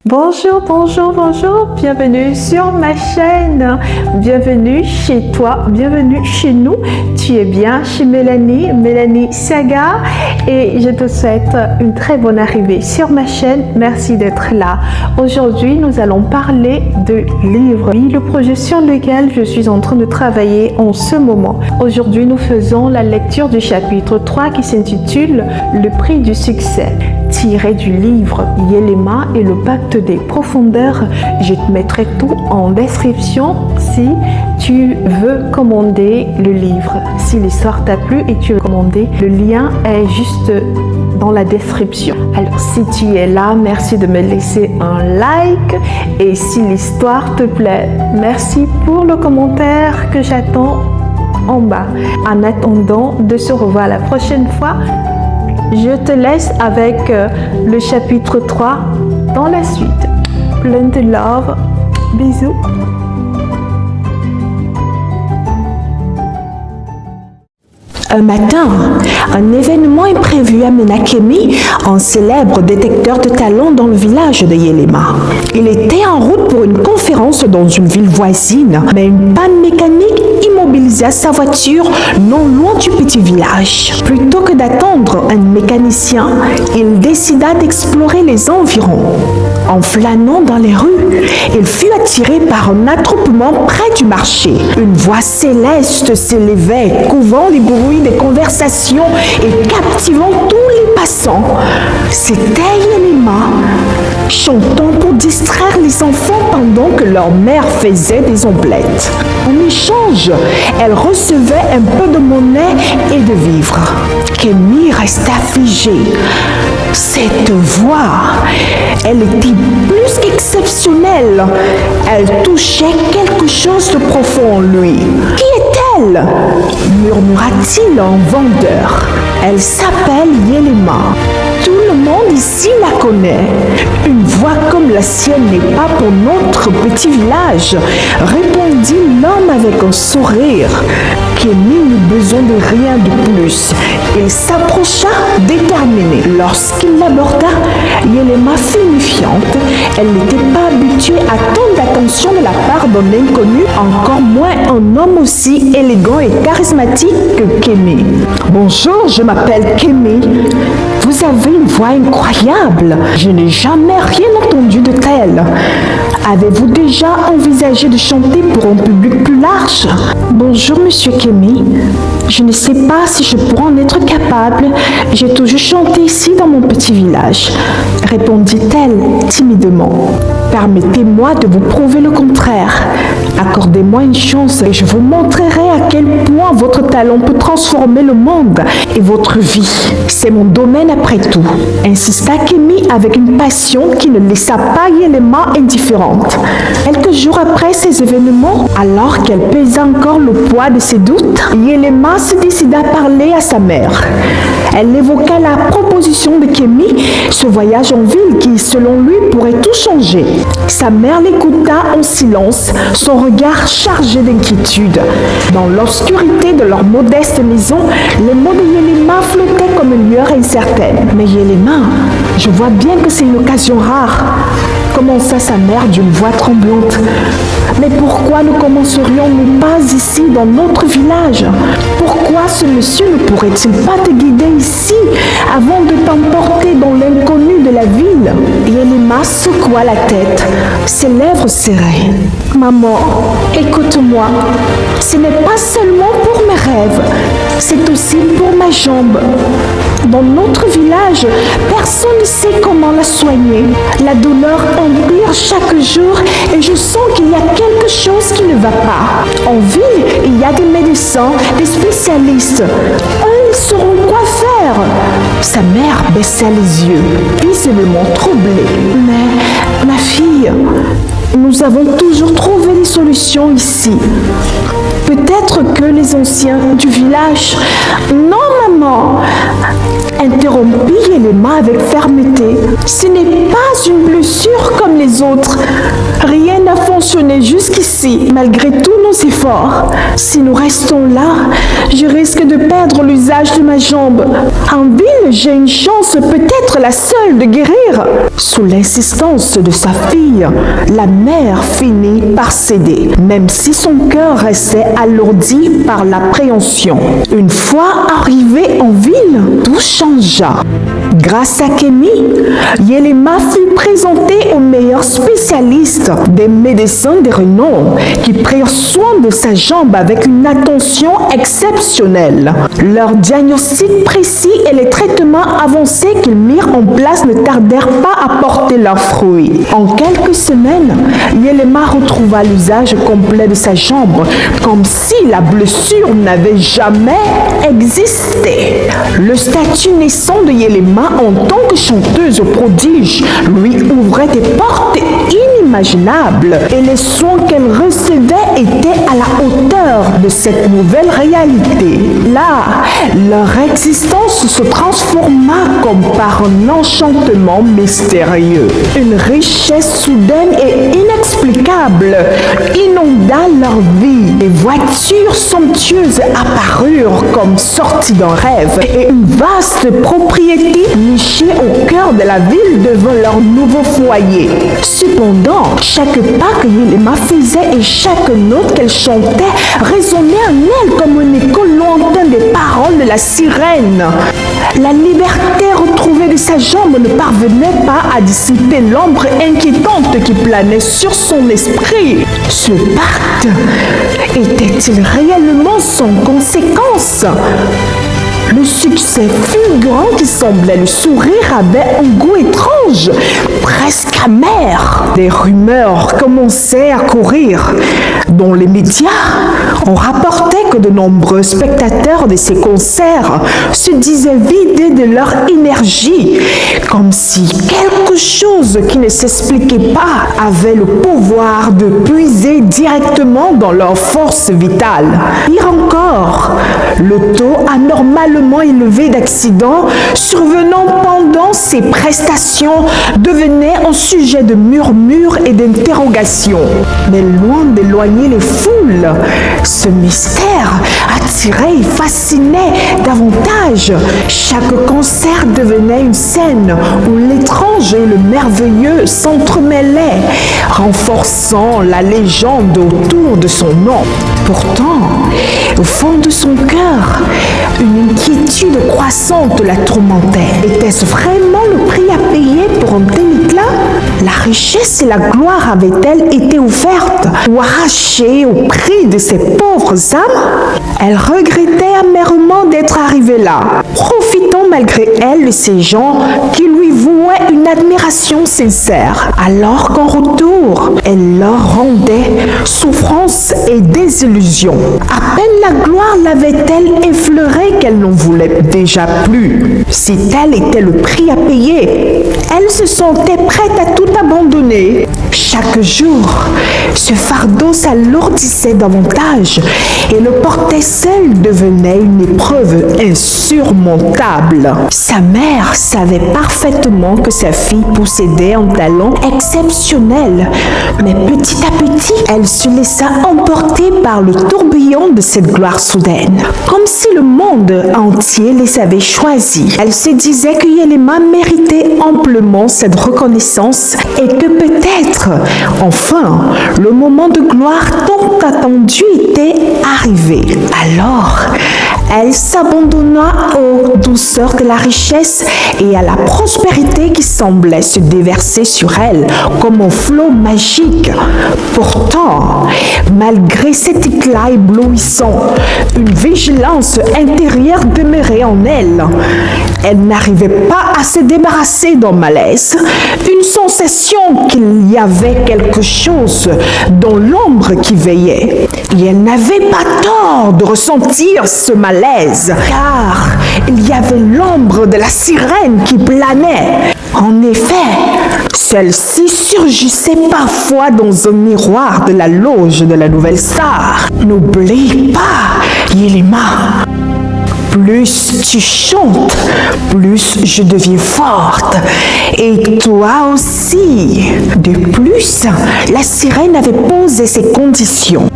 Bonjour, bonjour, bonjour, bienvenue sur ma chaîne, bienvenue chez toi, bienvenue chez nous. Tu es bien chez Mélanie Saga, et je te souhaite une très bonne arrivée sur ma chaîne. Merci d'être là. Aujourd'hui, nous allons parler de livres, le projet sur lequel je suis en train de travailler en ce moment. Aujourd'hui, nous faisons la lecture du chapitre 3 qui s'intitule « Le prix du succès ». Tiré du livre Yelema et le pacte des profondeurs. Je te mettrai tout en description si tu veux commander le livre. Si l'histoire t'a plu et tu veux commander, le lien est juste dans la description. Alors si tu es là, merci de me laisser un like, et si l'histoire te plaît, merci pour le commentaire que j'attends en bas. En attendant de se revoir la prochaine fois, je te laisse avec le chapitre 3 dans la suite. Plein de love. Bisous. Un matin, un événement imprévu amena Kemi, un célèbre détecteur de talents dans le village de Yelema. Il était en route pour une conférence dans une ville voisine, mais une panne mécanique immobilisa sa voiture non loin du petit village. Plutôt que d'attendre un mécanicien, il décida d'explorer les environs. En flânant dans les rues, il fut attiré par un attroupement près du marché. Une voix céleste s'élevait, couvant les bruits des conversations et captivant tous les passants. C'était Yelema, chantant pour distraire les enfants pendant que leur mère faisait des omelettes. En échange, elle recevait un peu de monnaie et de vivres. Kemi resta figée. Cette voix, elle était plus qu'exceptionnelle. Elle touchait quelque chose de profond en lui. Qui est-elle? Murmura-t-il en vendeur. Elle s'appelle Yelema. Tout le monde ici la connaît. Une voix comme la sienne n'est pas pour notre petit village, répondit l'homme avec un sourire. Kemi n'eut besoin de rien de plus. Il s'approcha déterminé. Lorsqu'il l'aborda, Yelema fut méfiante. Elle n'était pas habituée à tant d'attention de la part d'un inconnu, encore moins un homme aussi élégant et charismatique que Kemi. Bonjour, je m'appelle Kemi. Vous avez une voix incroyable. Je n'ai jamais rien entendu de tel. Avez-vous déjà envisagé de chanter pour un public plus large? Bonjour, monsieur Kemi. Je ne sais pas si je pourrais en être capable. J'ai toujours chanté ici dans mon petit village, répondit-elle timidement. Permettez-moi de vous prouver le contraire. Accordez-moi une chance et je vous montrerai à quel point votre talent peut transformer le monde et votre vie. C'est mon domaine après tout, insista Kemi avec une passion qui ne laissa pas Yelema indifférente. Quelques jours après ces événements, alors qu'elle pesait encore le poids de ses doutes, Yelema se décida à parler à sa mère. Elle évoqua la proposition de Kemi, ce voyage en ville qui, selon lui, pourrait tout changer. Sa mère l'écouta en silence, son regard chargé d'inquiétude. Dans l'obscurité de leur modeste maison, les mots de Yelema flottaient comme une lueur incertaine. Mais Yelema, je vois bien que c'est une occasion rare, commença sa mère d'une voix tremblante. Mais pourquoi ne commencerions-nous pas ici dans notre village? Pourquoi ce monsieur ne pourrait-il pas te guider ici avant de t'emporter dans l'inconnu de la ville? Yelema secoua la tête, ses lèvres serrées. Maman, écoute-moi, ce n'est pas seulement pour mes rêves, c'est aussi pour ma jambe. Dans notre village, personne ne sait comment la soigner. La douleur empire chaque jour et je sens qu'il y a quelque chose qui ne va pas. En ville, il y a des médecins, des spécialistes. Eux, ils sauront quoi faire. Sa mère baissa les yeux, visiblement troublée. Mais, ma fille, nous avons toujours trouvé des solutions ici. Peut-être que les anciens du village... Non, maman, interrompit Yelema avec fermeté. Ce n'est pas une blessure comme les autres. Rien n'a fonctionné jusqu'ici, malgré tous nos nos efforts. Si nous restons là, je risque de perdre l'usage de ma jambe. En ville, j'ai une chance, peut-être la seule, de guérir. Sous l'insistance de sa fille, la mère finit par céder, même si son cœur restait alourdi par l'appréhension. Une fois arrivée en ville, tout changea. Grâce à Kémy, Yelema fut présentée aux meilleurs spécialistes, des médecins de renom, qui prirent soin de sa jambe avec une attention exceptionnelle. Leur diagnostic précis et les traitements avancés qu'ils mirent en place ne tardèrent pas à porter leurs fruits. En quelques semaines, Yelema retrouva l'usage complet de sa jambe, comme si la blessure n'avait jamais existé. Le statut naissant de Yelema en tant que chanteuse prodige lui ouvrait des portes inimaginables et les soins qu'elle recevait étaient à la hauteur de cette nouvelle réalité. Là, leur existence se transforma comme par un enchantement mystérieux. Une richesse soudaine et inexplicable inonda leur vie. Des voitures somptueuses apparurent comme sorties d'un rêve et une vaste propriété nichée au cœur de la ville devint leur nouveau foyer. Cependant, chaque pas que Yelema faisait et chaque note qu'elle chantait résonnait en elle comme un écho lointain des paroles de la sirène. La liberté retrouvée de sa jambe ne parvenait pas à dissiper l'ombre inquiétante qui planait sur son esprit. Ce pacte était-il réellement sans conséquence? Le succès fulgurant qui semblait le sourire avait un goût étrange, presque amer. Des rumeurs commençaient à courir. Dans les médias, on rapportait que de nombreux spectateurs de ces concerts se disaient vidés de leur énergie, comme si quelque chose qui ne s'expliquait pas avait le pouvoir de puiser directement dans leur force vitale. Pire encore, le taux anormalement élevé d'accidents survenant pendant ces prestations devenait un sujet de murmures et d'interrogations. Mais loin d'éloigner les foules, ce mystère attirait et fascinait davantage. Chaque concert devenait une scène où l'étrange et le merveilleux s'entremêlaient, renforçant la légende autour de son nom. Pourtant, au fond de son cœur, une inquiétude croissante la tourmentait. Était-ce vraiment le prix à payer pour un tel éclat? La richesse et la gloire avaient-elles été offertes ou arrachées au prix de ces pauvres âmes? Elle regrettait amèrement d'être arrivée là, profitant malgré elle de ces gens qui lui vouaient une admiration sincère, alors qu'en retour, elle leur rendait souffrance et désillusion. À peine la gloire l'avait-elle effleurée qu'elle n'en voulait déjà plus. Si tel était le prix à payer, elle se sentait prête à tout abandonner. Chaque jour, ce fardeau s'alourdissait davantage et le porter seul devenait une épreuve insurmontable. Sa mère savait parfaitement que sa fille possédait un talent exceptionnel, mais petit à petit, elle se laissa emporter par le tourbillon de cette gloire soudaine, comme si le monde entier les avait choisis. Elle se disait que Yelema méritait amplement cette reconnaissance et que peut-être, enfin, le moment de gloire tant attendu était arrivé. Alors, elle s'abandonna aux douceurs de la richesse et à la prospérité qui semblait se déverser sur elle comme un flot magique. Pourtant, malgré cet éclat éblouissant, une vigilance intérieure demeurait en elle. Elle n'arrivait pas à se débarrasser d'un malaise, une sensation qu'il y avait quelque chose dans l'ombre qui veillait. Et elle n'avait pas tort de ressentir ce malaise, car il y avait l'ombre de la sirène qui planait. En effet, celle-ci surgissait parfois dans un miroir de la loge de la nouvelle star. N'oublie pas, Yelema. Plus tu chantes, plus je deviens forte. Et toi aussi. De plus, la sirène avait posé ses conditions.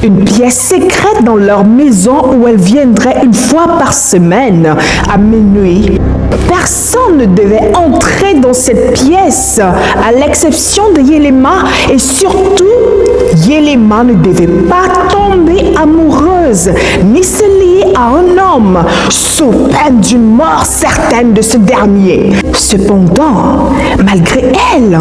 une pièce secrète dans leur maison où elle viendrait une fois par semaine à minuit. Personne ne devait entrer dans cette pièce, à l'exception de Yelema, et surtout, Yelema ne devait pas tomber amoureuse, ni se lier à un homme, sous peine d'une mort certaine de ce dernier. Cependant, malgré elle,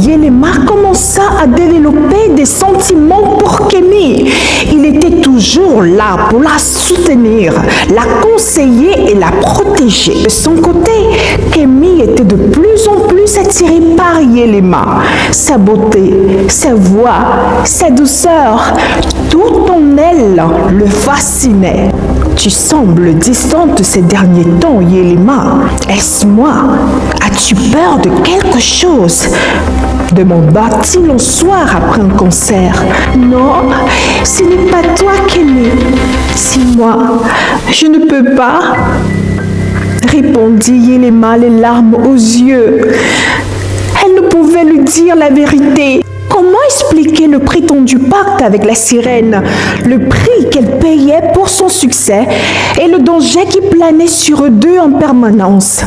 Yelema commença à développer des sentiments pour Kémy. Il était toujours là pour la soutenir, la conseiller et la protéger. De son côté, Kémy était de plus en plus attirée par Yelema. Sa beauté, sa voix, sa douceur, tout en elle le fascinait. Tu sembles distante ces derniers temps, Yelema. Est-ce moi? As-tu peur de quelque chose? Demanda-t-il un soir après un concert. Non, ce n'est pas toi, Kémy. C'est moi. Je ne peux pas. Répondit Yelema, les larmes aux yeux. Elle ne pouvait lui dire la vérité. Comment expliquer le prétendu pacte avec la sirène, le prix qu'elle payait pour son succès et le danger qui planait sur eux deux en permanence?